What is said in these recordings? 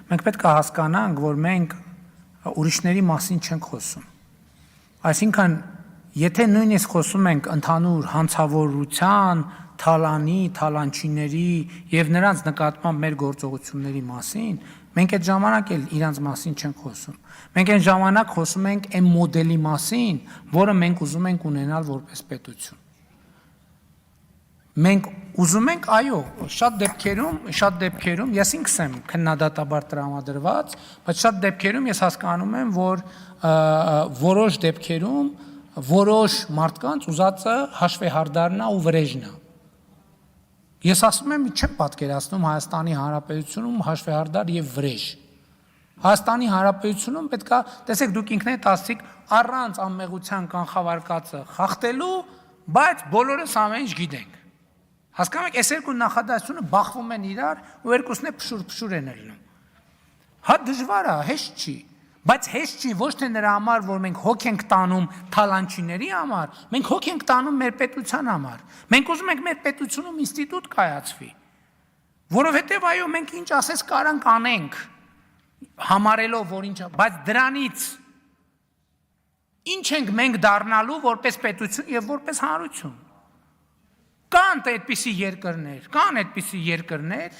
Մենք պետք է հասկանանք, որ մենք ուրիշների մասին չենք խոսում։ Այսինքն, եթե նույնիսկ խոսում ենք ընդհանուր հանցավորության, թալանի, թալանչիների եւ նրանց նկատմամբ մեր գործողությունների մասին, մենք այդ ժամանակ էլ իրանց մասին չենք խոսում։ Մենք այն ժամանակ խոսում ենք այն մոդելի մասին, որը մենք ուզում ենք ունենալ որպես պետություն։ Մենք ուզում ենք, այո, շատ դեպքերում, ես ինքս եմ քննադատաբար տրամադրված, բայց շատ դեպքերում ես հասկանում եմ, որ որոշ դեպքերում որոշ մարդկանց ուզածը հաշվեհարդարն է ու վրեժն է։ Ես ասում եմ, չեմ պատկերացնում Հայաստանի Հանրապետությունում հաշվեհարդար եւ վրեժ։ Հայաստանի Հանրապետությունում պետք է, տեսեք, դուք ինքներդ ասացիք, առանց անմեղության կանխավարկածը խախտելու, բայց բոլորս ամեն ինչ գիտենք։ Հասկանում եք, այս երկու նախադասությունը բախվում են իրար ու երկուսն է փշուր են ելնում։ Հա դժվար է, հեշտ չի, բայց հեշտ չի ոչ թե նրա համար, որ մենք հոգ ենք տանում թալանչիների համար, մենք հոգ ենք տանում մեր պետության համար։ Մենք ուզում ենք մեր պետությունում ինստիտուտ կայացվի, որովհետև այո, մենք ինչ ասես կարանք անենք, համարելով, որ ինչ, բայց դրանից ինչ ենք մենք դառնալու որպես պետություն եւ որպես հանրություն։ Կան այդպիսի երկրներ,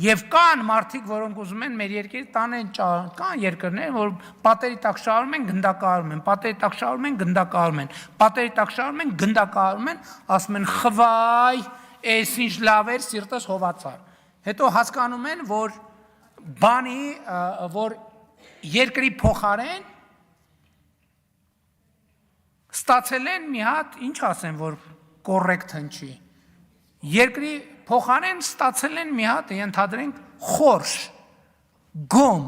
եւ կան մարդիկ, որոնք ուզում են մեր երկիրը տանեն, կան երկրներ, որ պատերի տակ շարում են, գնդակահարում են, պատերի տակ շարում են, գնդակահարում են, պատերի տակ շարում են, գնդակահարում են, ասում են խվայ, այս ինչ լավ էր, սիրտս հովացար։ Հետո հասկանում են, որ երկրի փոխարեն ստացել են մի հատ, ինչ ասեմ, որ կոռեկտ հնչի։ Երկրի փոխարեն ստացել են մի հատ, ենթադրենք, խորշ, գոմ։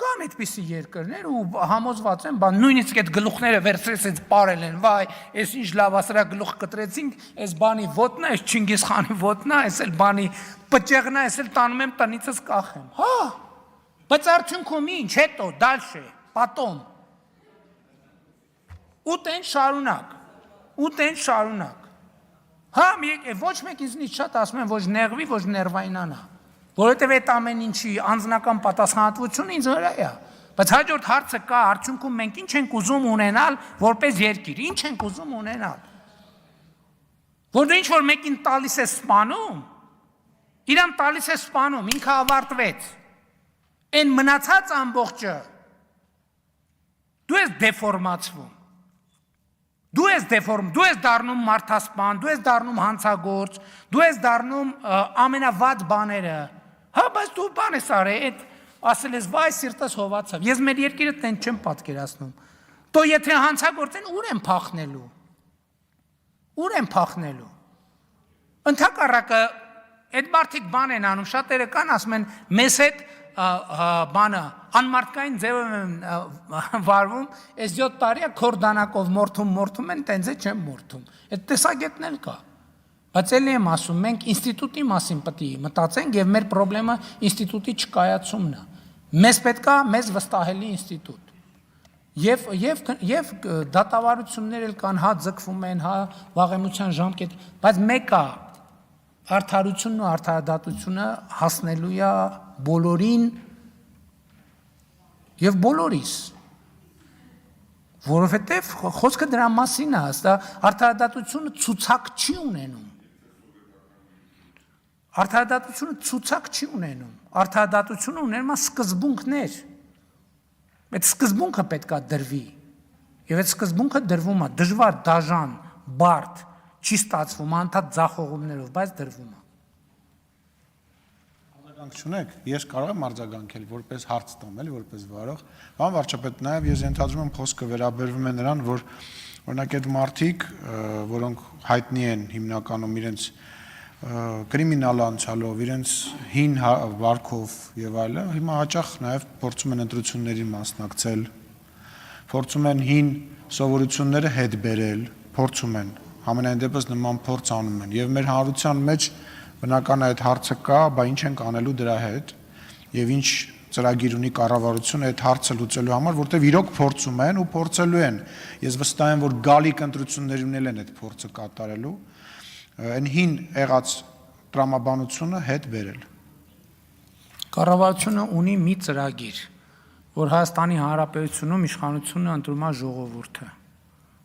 Կան այդպիսի երկրներ ու համոզված են, նույնիսկ այդ գլուխները վերցրեց, այդ պարել են, վայ, այս ինչ լավ ասրա գլուխ կտրեցինք, այս բանի ոտն է, այս Չինգիզ խանի ոտն է, այս էլ բանի պճեղն է, այս էլ տանում եմ տնիցս կախեմ։ Հա, բայց արդյունքում ինչ, հետո, դալշե, պատոմ։ Ու տեն շարունակ։ Հա, ոչ մեկ ինձնից շատ ասում են, ոչ նեղվի, ոչ ներվայնանա, որովհետև այդ ամեն ինչի անձնական պատասխանատվությունը ինձ վրա է, բայց հաջորդ հարցը կա, արդյունքում մենք ինչ ենք ուզում ունենալ որպես երկիր, ինչ ենք ուզում ունենալ, որ դու ինչ-որ մեկին տալիս է սպանում, իրան տալիս է սպանում, ինքը ավարտվեց, այն մնացած ամբողջը, դու ես դեֆորմացվում, դու ես դառնում մարդասպան, դու ես դառնում հանցագործ, դու ես դառնում ամենավատ բաները, հա, բայց դու բան ես արել, այդ ասել ես, վայ, սիրտս հովացավ, ես մեր երկիրը տեն չեմ պատկերացնում, դո եթե հանցագործ են, ուր են փախնելու, ընդհակառակը, այդ մարդիկ բան են անում, շատերը կան, ասում են, մեզ հետ բանը, անմարդկային ձևով են վարվում, այս 7 տարի է քորդանակով մորթում են, տենց է չեմ մորթում, այդ տեսագետն էլ կա, բայց էլի եմ ասում, մենք ինստիտուտի մասին պետք է մտածենք և մեր պրոբլեմը ինստիտուտի չկայացումն է, մեզ պետք է մեզ վստահելի ինստիտուտ, և դատավարություններ էլ կան, հա ձգվում են, հա վաղեմության ժամկետ, բայց մեկ է, արդարությունն ու արդարադատությունը հասնելու է բոլորին և բոլորիս, որովհետև խոսքը դրա մասին է, արդարադատությունը ցուցակ չի ունենում, արդարադատությունը ունենում է սկզբունքներ, այդ սկզբունքը պետք է դրվի, և այդ սկզբունքը դրվում է, դժվար, դաժան, բարդ, չի ստացվում, անդադ ձախողումներով, բայց դրվում է։ Արձագանք չունեք, ես կարող եմ արձագանքել, որպես հարց տամ, որպես վարող, բան վարչապետ, նաև ես ենթադրում եմ խոսքը վերաբերվում է նրան, որ օրինակ այդ մարդիկ, որոնք հայտնի են հիմնականում իրենց կրիմինալ անցյալով, իրենց հին վարքով եւ այլն, հիմա հաճախ նաև փորձում են ընտրություններին մասնակցել, փորձում են հին սովորությունները հետ բերել, փորձում են, համենայն դեպս նման փորձ անում են եւ մեր հանրության մեջ բնական է այդ հարցը կա, բա ինչ ենք անելու դրա հետ եւ ինչ ծրագիր ունի կառավարությունը այդ հարցը լուծելու համար, որտեղ իրոք փորձում են ու փորձելու են։ Ես վստահ եմ, որ գալիք ընտրությունների ունել են այդ փորձը կատարելու, այն հին եղած տրամաբանությունը հետ բերել։ Կառավարությունը ունի մի ծրագիր, որ Հայաստանի Հանրապետությունում իշխանությունը ընտրում է ժողովուրդը։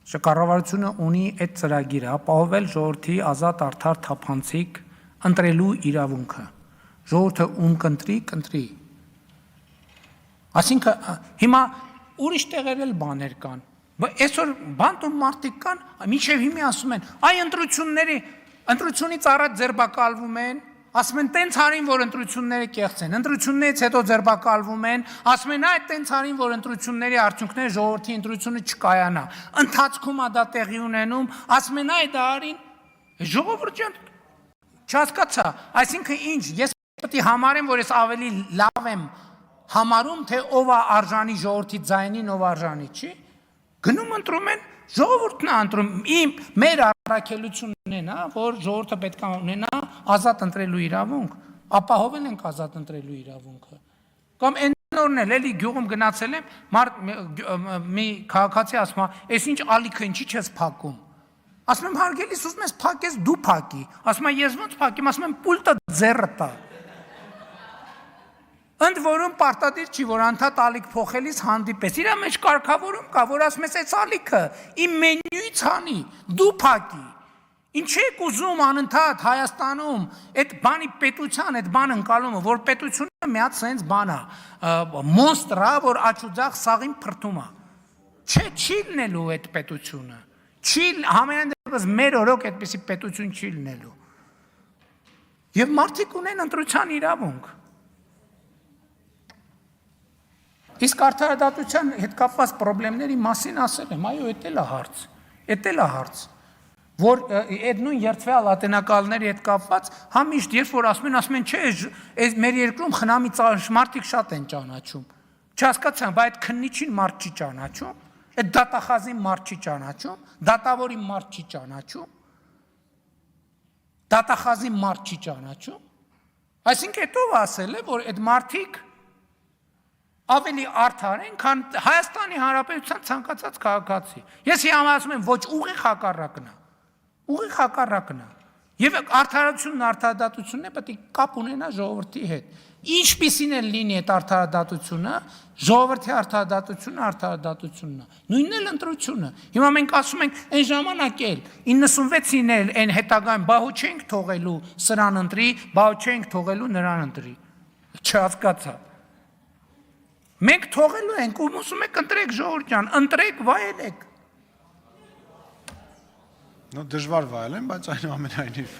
Կառավարությունը ունի այդ ծրագիրը ապահովել ժողովրդի ազատ արդար թափանցիկ ընտրելու իրավունքը։ Ժողովուրդը ում կընտրի։ Այսինքն հիմա ուրիշ տեղեր էլ բաներ կան։ Այսօր բանտում մարդիկ կան, մինչև հիմա ասում են, այ ընտրությունից առաջ ձերբակալվում են, ասում են տենց արին, որ ընտրությունները կեղծ են, ընտրություններից հետո ձերբակալվում են, ասում են այ տենց արին, որ ընտրությունների արդյունքները ժողովրդի ընտրությունը չկայանա, ընթացքում է դա տեղի ունենում, ասում են այ դա արին, ժողովուրդ ջան, չհասկացա, այսինքն ինչ, ես պետք է համարեմ, որ ես ավելի լավ եմ համարում, թե ով է արժանի ժողովրդի ձայնին, ով արժանի չի, գնում ընտրում են, ժողովուրդն է ընտրում, մեր առաքելությունն է, որ ժողովուրդը պետք է ունենա ազատ ընտրելու իրավունք, ապահովել ենք ազատ ընտրելու իրավունքը։ Կամ այն նորն էլ էլի գյուղում գնացել եմ, մի քաղաքացի ասում է, «Էս ինչ ալիքը ինչի չես փակում»։ Ասում եմ, հարգելիս, ուզում ես փակես, դու փակի։ Ասում եմ, ես ոնց փակեմ, ասում եմ, պուլտը ձեռը տա։ Ընդ որում պարտադիր չի, որ անդադ ալիք փոխելիս հանդիպես։ Իրա մեջ կարգավորում կա, որ ասում ես, այս ալիքը իմ մենյուից հանի, դու փակի։ Ինչ եք ուզում անընդհատ Հայաստանում այդ բանի պետության, այդ բան ընկալումը, որ պետությունը մի հատ սենց բան է, մոնստր է, որ աչուձախ սաղին փրթում է։ Չի լինելու այդ պետությունը։ Համենայն դեպս մեր օրոք այդպիսի պետություն չի լինելու։ Եվ մարդիկ ունեն ընտրության իրավունք։ Իսկ արդարադատության հետ կապված խնդիրների մասին ասել եմ, այո, էդ էլ է հարց, որ այդ նույն երդվյալ ատենակալների հետ կապված համիշտ երբ որ ասում են, չէ, մեր երկրում խնամի մարդիկ շատ են ճանաչում։ Չհասկացա, բայց այդ քննիչին մարդ չի ճանաչում, այդ դատախազին մարդ չի ճանաչում, դատավորի մարդ չի ճանաչում, դատախազի մարդ չի ճանաչում։ Այսինքն հետո ասել է, որ այդ մարդիկ ավելի արդար են, քան Հայաստանի Հանրապետության ցանկացած քաղաքացի։ Ես ասում եմ, ոչ, ուղիղ հակառակն է։ Եվ արդարադատությունն է պետք է կապ ունենա ժողովրդի հետ։ Ինչպիսին էլ լինի այդ արդարադատությունը, ժողովրդի արդարադատությունն է։ Նույնն էլ ընտրությունը։ Հիմա մենք ասում ենք, այն ժամանակ էլ 96-ին էլ այն հետագայում բահու չենք թողելու սրան ընտրի, բահու չենք թողելու նրան ընտրի։ Չհասկացա։ Մենք թողելու ենք ու ուսում եք ընտրեք ժողովուրդ ջան, ընտրեք, վայելեք։ Դժվար վայելեմ, բայց այնուամենայնիվ